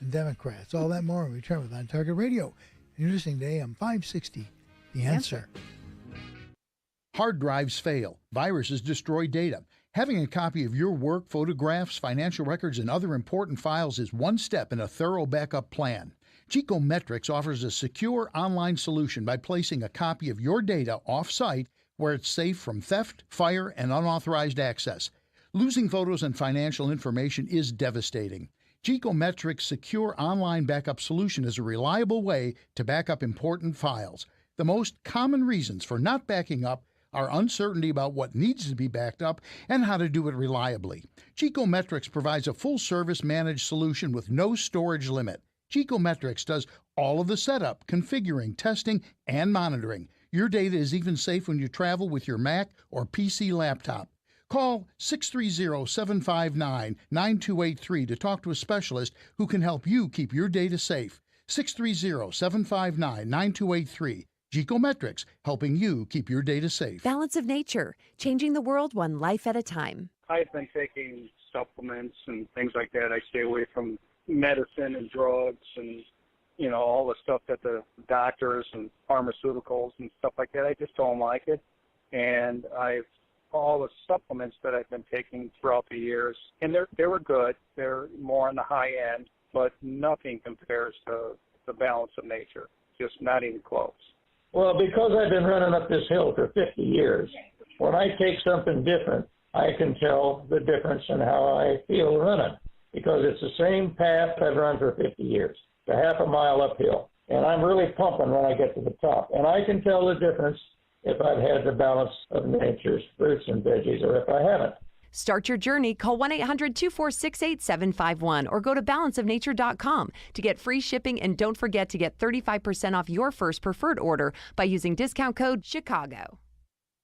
and Democrats. All that more when we return with On Target Radio. You're listening to AM 560, The Answer. Hard drives fail. Viruses destroy data. Having a copy of your work, photographs, financial records, and other important files is one step in a thorough backup plan. Geekometrics offers a secure online solution by placing a copy of your data off-site where it's safe from theft, fire, and unauthorized access. Losing photos and financial information is devastating. Geekometrics' secure online backup solution is a reliable way to back up important files. The most common reasons for not backing up are uncertainty about what needs to be backed up and how to do it reliably. Geekometrics provides a full-service managed solution with no storage limit. Geekometrics does all of the setup, configuring, testing, and monitoring. Your data is even safe when you travel with your Mac or PC laptop. Call 630-759-9283 to talk to a specialist who can help you keep your data safe. 630-759-9283. Geekometrics, helping you keep your data safe. Balance of Nature, changing the world one life at a time. I've been taking supplements and things like that. I stay away from medicine and drugs and, all the stuff that the doctors and pharmaceuticals and stuff like that. I just don't like it. And all the supplements that I've been taking throughout the years, and they were good. They're more on the high end, but nothing compares to the Balance of Nature. Just not even close. Well, because I've been running up this hill for 50 years, when I take something different, I can tell the difference in how I feel running, because it's the same path I've run for 50 years, a half a mile uphill. And I'm really pumping when I get to the top. And I can tell the difference if I've had the Balance of Nature's fruits and veggies or if I haven't. Start your journey. Call 1-800-246-8751 or go to balanceofnature.com to get free shipping, and don't forget to get 35% off your first preferred order by using discount code CHICAGO.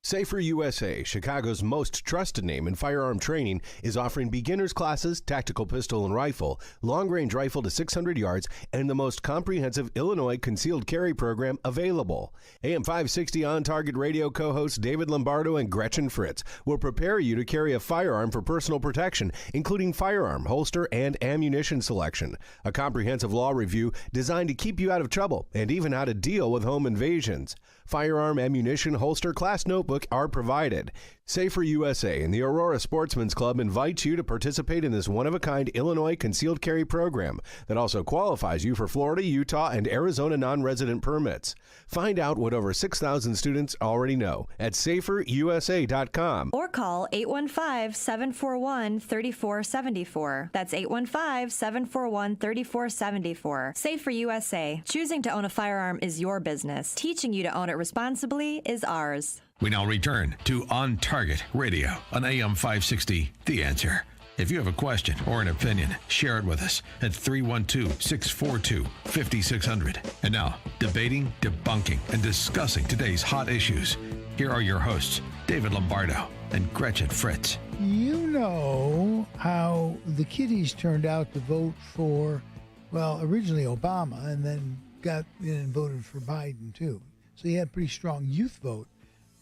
Safer USA, Chicago's most trusted name in firearm training, is offering beginners classes, tactical pistol and rifle, long-range rifle to 600 yards, and the most comprehensive Illinois concealed carry program available. AM 560 On Target Radio co-hosts David Lombardo and Gretchen Fritz will prepare you to carry a firearm for personal protection, including firearm, holster, and ammunition selection. A comprehensive law review designed to keep you out of trouble and even how to deal with home invasions. Firearm, ammunition, holster, class notebook are provided. Safer USA and the Aurora Sportsman's Club invites you to participate in this one-of-a-kind Illinois concealed carry program that also qualifies you for Florida, Utah, and Arizona non-resident permits. Find out what over 6,000 students already know at saferusa.com. Or call 815-741-3474. That's 815-741-3474. Safer USA. Choosing to own a firearm is your business. Teaching you to own it responsibly is ours. We now return to On Target Radio on AM 560, The Answer. If you have a question or an opinion, share it with us at 312-642-5600. And now, debating, debunking, and discussing today's hot issues. Here are your hosts, David Lombardo and Gretchen Fritz. You know how the kiddies turned out to vote for, well, originally Obama, and then got in and voted for Biden, too. So he had a pretty strong youth vote.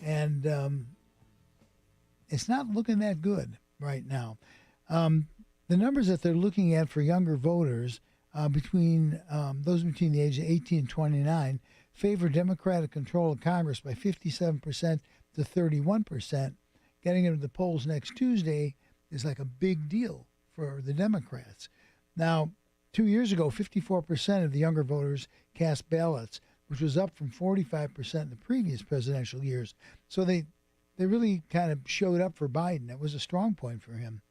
And it's not looking that good right now. The numbers that they're looking at for younger voters, between those between the age of 18 and 29, favor Democratic control of Congress by 57% to 31%. Getting into the polls next Tuesday is like a big deal for the Democrats. Now, 2 years ago, 54% of the younger voters cast ballots, which was up from 45% in the previous presidential years. So they really kind of showed up for Biden. That was a strong point for him.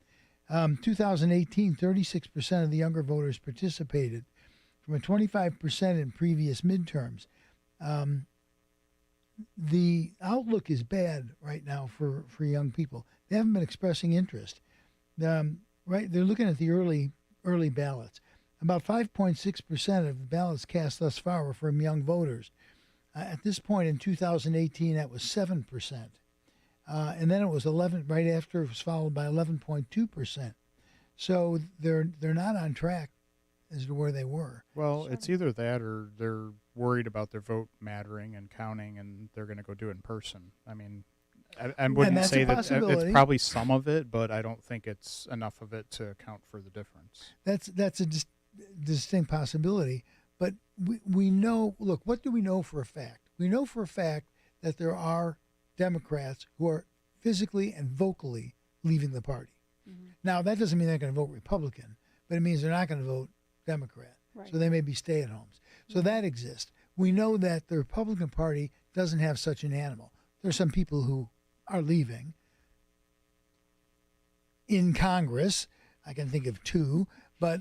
2018, 36% of the younger voters participated, from a 25% in previous midterms. The outlook is bad right now for young people. They haven't been expressing interest. We're right? They're looking at the early ballots. About 5.6% of the ballots cast thus far were from young voters. At this point in 2018, that was 7%. And then it was 11 right after. It was followed by 11.2%. So they're not on track as to where they were. Well, it's either that or they're worried about their vote mattering and counting, and they're going to go do it in person. I mean, I wouldn't say that it's probably some of it, but I don't think it's enough of it to account for the difference. That's a distinct possibility. But we know, look, what do we know for a fact? We know for a fact that there are Democrats who are physically and vocally leaving the party. Mm-hmm. Now, that doesn't mean they're going to vote Republican, but it means they're not going to vote Democrat. Right. So they may be stay-at-homes. So that exists. We know that the Republican Party doesn't have such an animal. There are some people who are leaving in Congress. I can think of two, but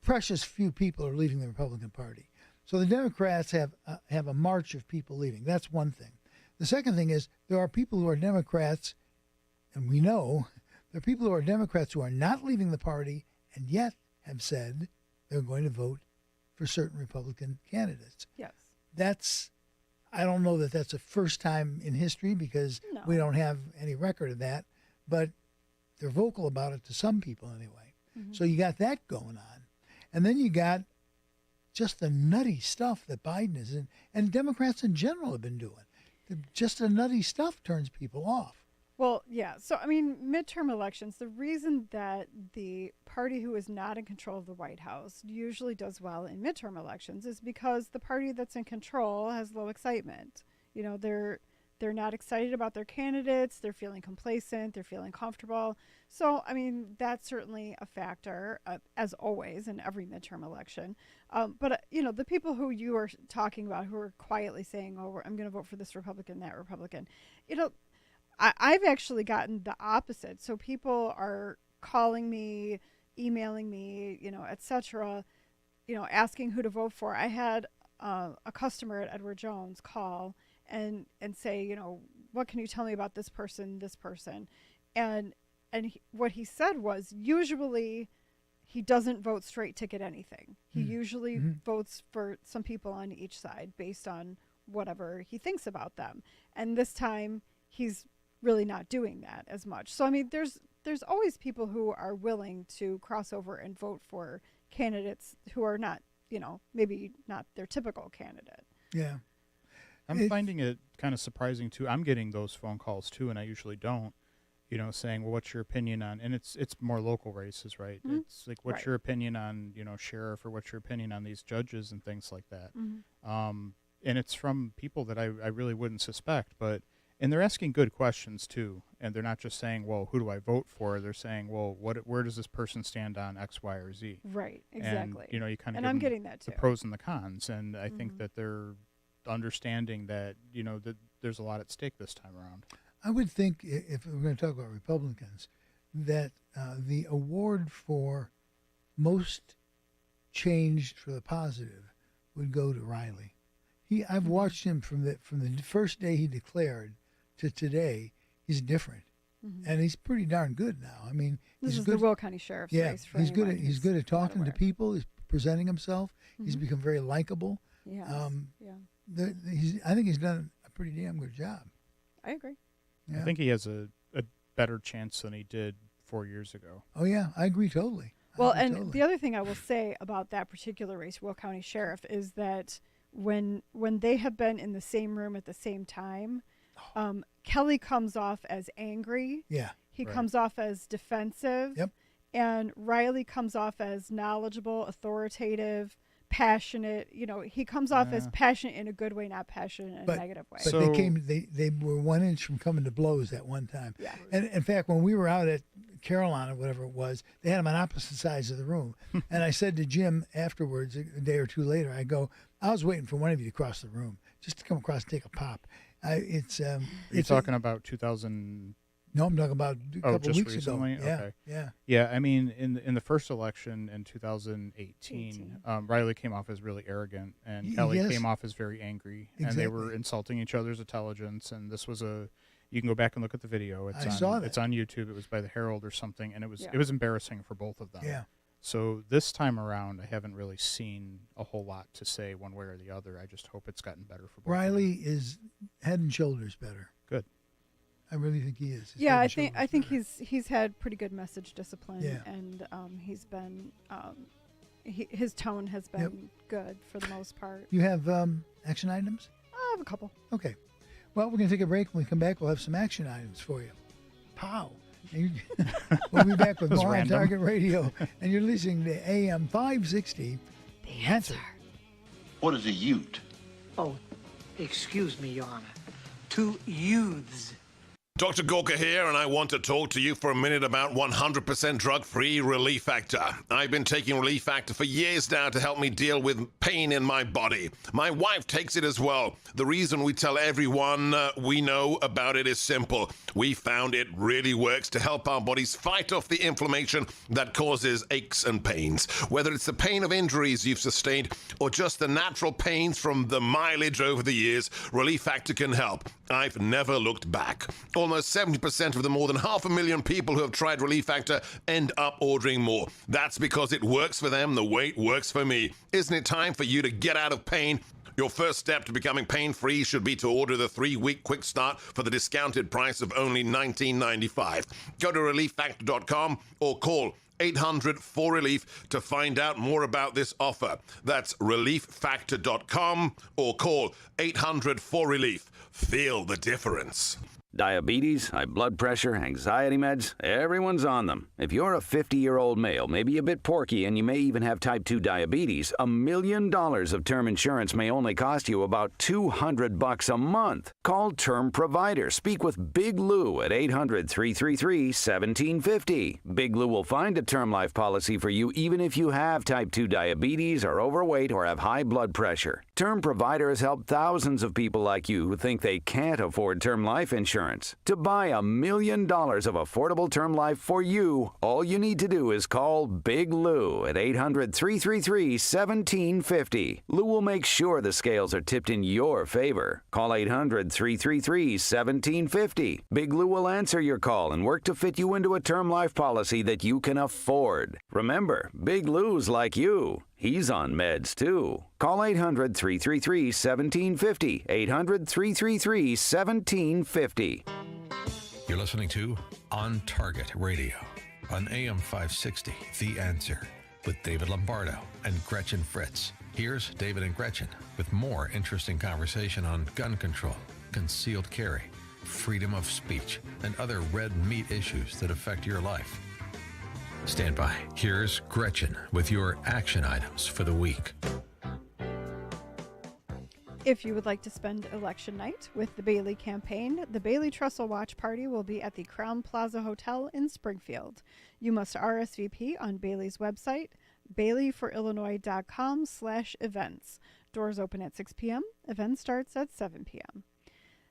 precious few people are leaving the Republican Party. So the Democrats have a march of people leaving. That's one thing. The second thing is there are people who are Democrats, and we know there are people who are Democrats who are not leaving the party and yet have said they're going to vote for certain Republican candidates. Yes. I don't know that that's a first time in history because we don't have any record of that, but they're vocal about it to some people anyway. Mm-hmm. So you got that going on. And then you got just the nutty stuff that Biden is in, and Democrats in general have been doing. Just the nutty stuff turns people off. Well, yeah. So, I mean, midterm elections, the reason that the party who is not in control of the White House usually does well in midterm elections is because the party that's in control has low excitement. You know, they're not excited about their candidates. They're feeling complacent. They're feeling comfortable. So, I mean, that's certainly a factor, as always, in every midterm election. But, you know, the people who you are talking about who are quietly saying, oh, I'm going to vote for this Republican, that Republican, you know, I've actually gotten the opposite. So people are calling me, emailing me, you know, etc., you know, asking who to vote for. I had a customer at Edward Jones call and say, you know, what can you tell me about this person? And what he said was usually he doesn't vote straight ticket anything. He usually votes for some people on each side based on whatever he thinks about them. And this time he's really not doing that as much. So, I mean, there's always people who are willing to cross over and vote for candidates who are not, you know, maybe not their typical candidate. Yeah. I'm finding it kind of surprising, too. I'm getting those phone calls, too, and I usually don't, you know, saying, well, what's your opinion on, and it's more local races, right? Mm-hmm. It's like, what's your opinion on, you know, sheriff, or what's your opinion on these judges and things like that. Mm-hmm. And it's from people that I really wouldn't suspect, and they're asking good questions, too. And they're not just saying, well, who do I vote for? They're saying, well, where does this person stand on X, Y, or Z? Right, exactly. And, you know, you kind of I'm getting that, too. The pros and the cons. And I think that they're understanding that, you know, that there's a lot at stake this time around. I would think, if we're going to talk about Republicans, that the award for most changed for the positive would go to Riley. I've watched him from the first day he declared to today. He's different, and he's pretty darn good now. I mean, this is the Will County Sheriff's race. For he's good at talking to people. He's presenting himself. He's become very likable. Yes. I think he's done a pretty damn good job. I agree. Yeah. I think he has a better chance than he did 4 years ago. Oh yeah, I agree totally. Well, and the other thing I will say about that particular race, Will County Sheriff, is that when they have been in the same room at the same time, Kelly comes off as angry. Yeah. He comes off as defensive. Yep. And Riley comes off as knowledgeable, authoritative, passionate. You know, he comes off as passionate in a good way, not passionate in a negative way. But they were 1 inch from coming to blows at one time. Yeah. And in fact, when we were out at Carolina or whatever it was, they had them on opposite sides of the room. And I said to Jim afterwards, a day or two later, I was waiting for one of you to cross the room, just to come across and take a pop. Are you talking about 2000? No, I'm talking about a couple just weeks recently? ago. Yeah, okay. Yeah. I mean, in the first election in 2018, Riley came off as really arrogant, and Kelly came off as very angry, and they were insulting each other's intelligence. And this was a You can go back and look at the video. I saw that. It's on YouTube. It was by the Herald or something, and it was Yeah. embarrassing for both of them. Yeah. So this time around, I haven't really seen a whole lot to say one way or the other. I just hope it's gotten better for both. Riley is head and shoulders better. Good. I really think he is. He's Yeah, head and I think he's had pretty good message discipline, Yeah. and he's been his tone has been good for the most part. You have action items? I have a couple. Okay. Well, we're going to take a break. When we come back, we'll have some action items for you. Pow. We'll be back with That was more on random. Target Radio. And you're listening to AM 560. The Answer. What is a ute? Oh, excuse me, Your Honor. 2 youths. Dr. Gorka here, and I want to talk to you for a minute about 100% drug-free Relief Factor. I've been taking Relief Factor for years now to help me deal with pain in my body. My wife takes it as well. The reason we tell everyone we know about it is simple. We found it really works to help our bodies fight off the inflammation that causes aches and pains. Whether it's the pain of injuries you've sustained or just the natural pains from the mileage over the years, Relief Factor can help. I've never looked back. Almost 70% of the more than 500,000 people who have tried Relief Factor end up ordering more. That's because it works for them the way it works for me. Isn't it time for you to get out of pain? Your first step to becoming pain-free should be to order the 3-week quick start for the discounted price of only $19.95. Go to relieffactor.com or call 800-4RELIEF to find out more about this offer. That's relieffactor.com or call 800-4RELIEF. Feel the difference. Diabetes, high blood pressure, anxiety meds, everyone's on them. If you're a 50-year-old male, maybe a bit porky, and you may even have type 2 diabetes, $1 million of term insurance may only cost you about $200 a month. Call Term Provider. Speak with Big Lou at 800-333-1750. Big Lou will find a term life policy for you even if you have type 2 diabetes, are overweight, or have high blood pressure. Term Provider has helped thousands of people like you who think they can't afford term life insurance. To buy $1 million of affordable term life for you, all you need to do is call Big Lou at 800-333-1750. Lou will make sure the scales are tipped in your favor. Call 800-333-1750. Big Lou will answer your call and work to fit you into a term life policy that you can afford. Remember, Big Lou's like you. He's on meds, too. Call 800-333-1750. 800-333-1750. You're listening to On Target Radio on AM 560, The Answer, with David Lombardo and Gretchen Fritz. Here's David and Gretchen with more interesting conversation on gun control, concealed carry, freedom of speech, and other red meat issues that affect your life. Stand by. Here's Gretchen with your action items for the week. If you would like to spend election night with the Bailey campaign, the Bailey Trestle Watch Party will be at the Crown Plaza Hotel in Springfield. You must RSVP on Bailey's website, baileyforillinois.com/events. Doors open at 6 p.m. Event starts at 7 p.m.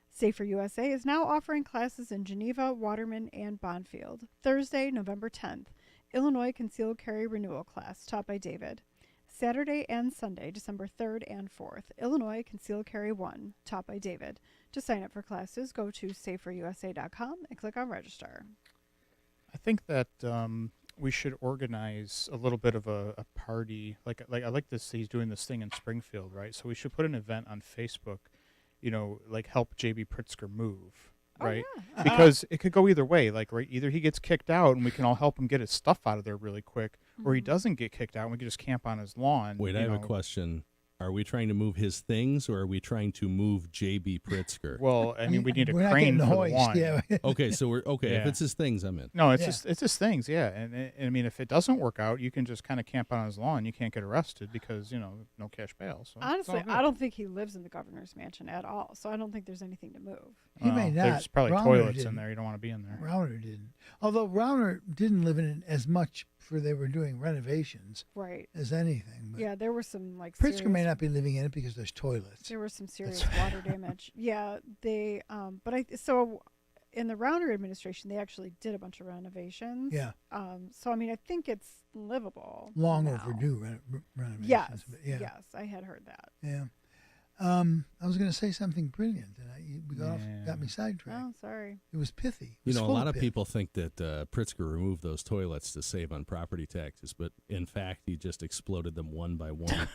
Safer USA is now offering classes in Geneva, Waterman, and Bonfield. Thursday, November 10th. Illinois Concealed Carry Renewal Class, taught by David. Saturday and Sunday, December 3rd and 4th, Illinois Concealed Carry 1, taught by David. To sign up for classes, go to saferusa.com and click on register. I think that we should organize a little bit of a party. Like I like this. He's doing this thing in Springfield, right? So we should put an event on Facebook. You know, like help J.B. Pritzker move. Right, because it could go either way. Like, right, either he gets kicked out and we can all help him get his stuff out of there really quick, or he doesn't get kicked out and we can just camp on his lawn. Wait, I have a question. Are we trying to move his things, or are we trying to move J.B. Pritzker? Well, I mean, we need a crane for the lawn. Yeah. Okay, so we're okay. Yeah. If it's his things, I'm in. No, it's his things. Yeah, and I mean, if it doesn't work out, you can just kind of camp on his lawn. You can't get arrested because no cash bail. So honestly, I don't think he lives in the governor's mansion at all, so I don't think there's anything to move. He may not. There's probably Rauner toilets didn't. in there. You don't want to be in there. Rauner didn't. Although Rauner didn't live in it as much for they were doing renovations Right. as anything. But Yeah, there were some like Pritzker may not be living in it because there's toilets. There was some serious water damage. Yeah, they so in the Rauner administration they actually did a bunch of renovations. Yeah. So I mean I think it's livable. Long now. overdue renovations. Yes. But yeah. Yes, I had heard that. Yeah. I was going to say something brilliant, and got me sidetracked. Oh, sorry. It was pithy. You know, a lot of people think that Pritzker removed those toilets to save on property taxes, but in fact, he just exploded them one by one.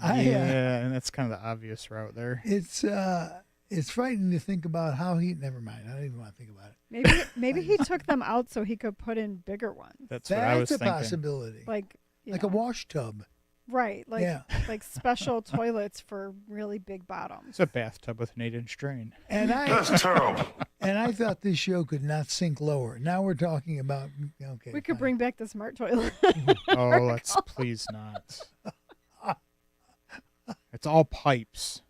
And that's kind of the obvious route there. It's frightening to think about how he. Never mind. I don't even want to think about it. Maybe he took them out so he could put in bigger ones. That's what I was That's a thinking. possibility. Like a wash tub. Right. Like special toilets for really big bottoms. It's a bathtub with an 8-inch drain. That's terrible. And I thought this show could not sink lower. Now we're talking about We could bring back the smart toilet. Oh, let's please not. It's all pipes.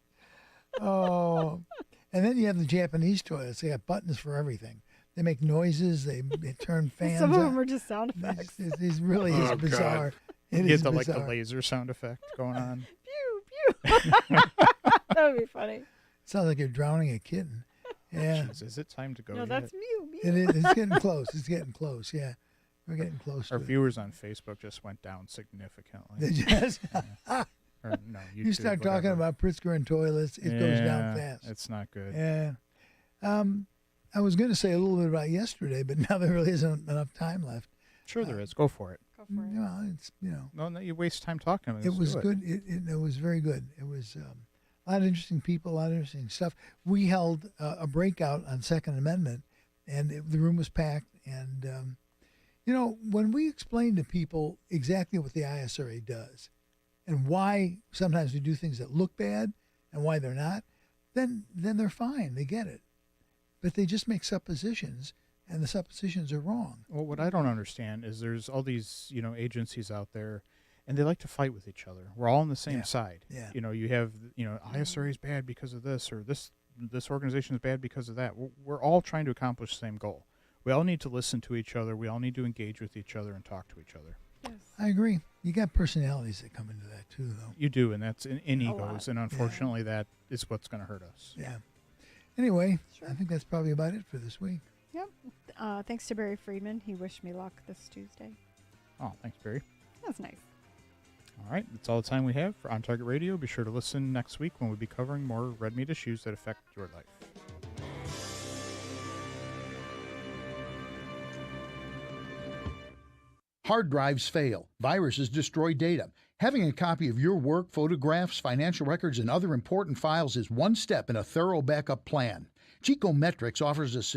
Oh, and then you have the Japanese toilets. They got buttons for everything. They make noises. They turn fans. Some of on. them are just sound effects. It really is bizarre. You It get is the bizarre. laser sound effect going on. Pew pew. That would be funny. Sounds like you're drowning a kitten. Yeah. Jeez, is it time to go? No, yet? that's mew mew. It is. It's getting close. It's getting close. Yeah, we're getting close. Our to viewers on Facebook just went down significantly. They just- Yeah. Or no, You YouTube, start talking whatever. about Pritzker and toilets, it goes down fast. It's not good. Yeah. I was going to say a little bit about yesterday, but now there really isn't enough time left. Sure, there is. Go for it. Go for it. Well, it's No, you waste time talking. It was good. It was very good. It was a lot of interesting people, a lot of interesting stuff. We held a breakout on Second Amendment, and the room was packed. And when we explain to people exactly what the ISRA does, and why sometimes we do things that look bad, and why they're not, then they're fine. They get it, but they just make suppositions, and the suppositions are wrong. Well, what I don't understand is there's all these, agencies out there, and they like to fight with each other. We're all on the same side. Yeah. You have, ISRA is bad because of this, or this organization is bad because of that. We're all trying to accomplish the same goal. We all need to listen to each other. We all need to engage with each other and talk to each other. Yes. I agree. You got personalities that come into that too, though. You do, and that's in A egos, lot. and unfortunately, that is what's going to hurt us. Yeah. Anyway, I think that's probably about it for this week. Yep. Thanks to Barry Friedman. He wished me luck this Tuesday. Oh, thanks, Barry. That's nice. All right, that's all the time we have for On Target Radio. Be sure to listen next week when we'll be covering more red meat issues that affect your life. Hard drives fail. Viruses destroy data. Having a copy of your work, photographs, financial records, and other important files is one step in a thorough backup plan. Chicometrics offers a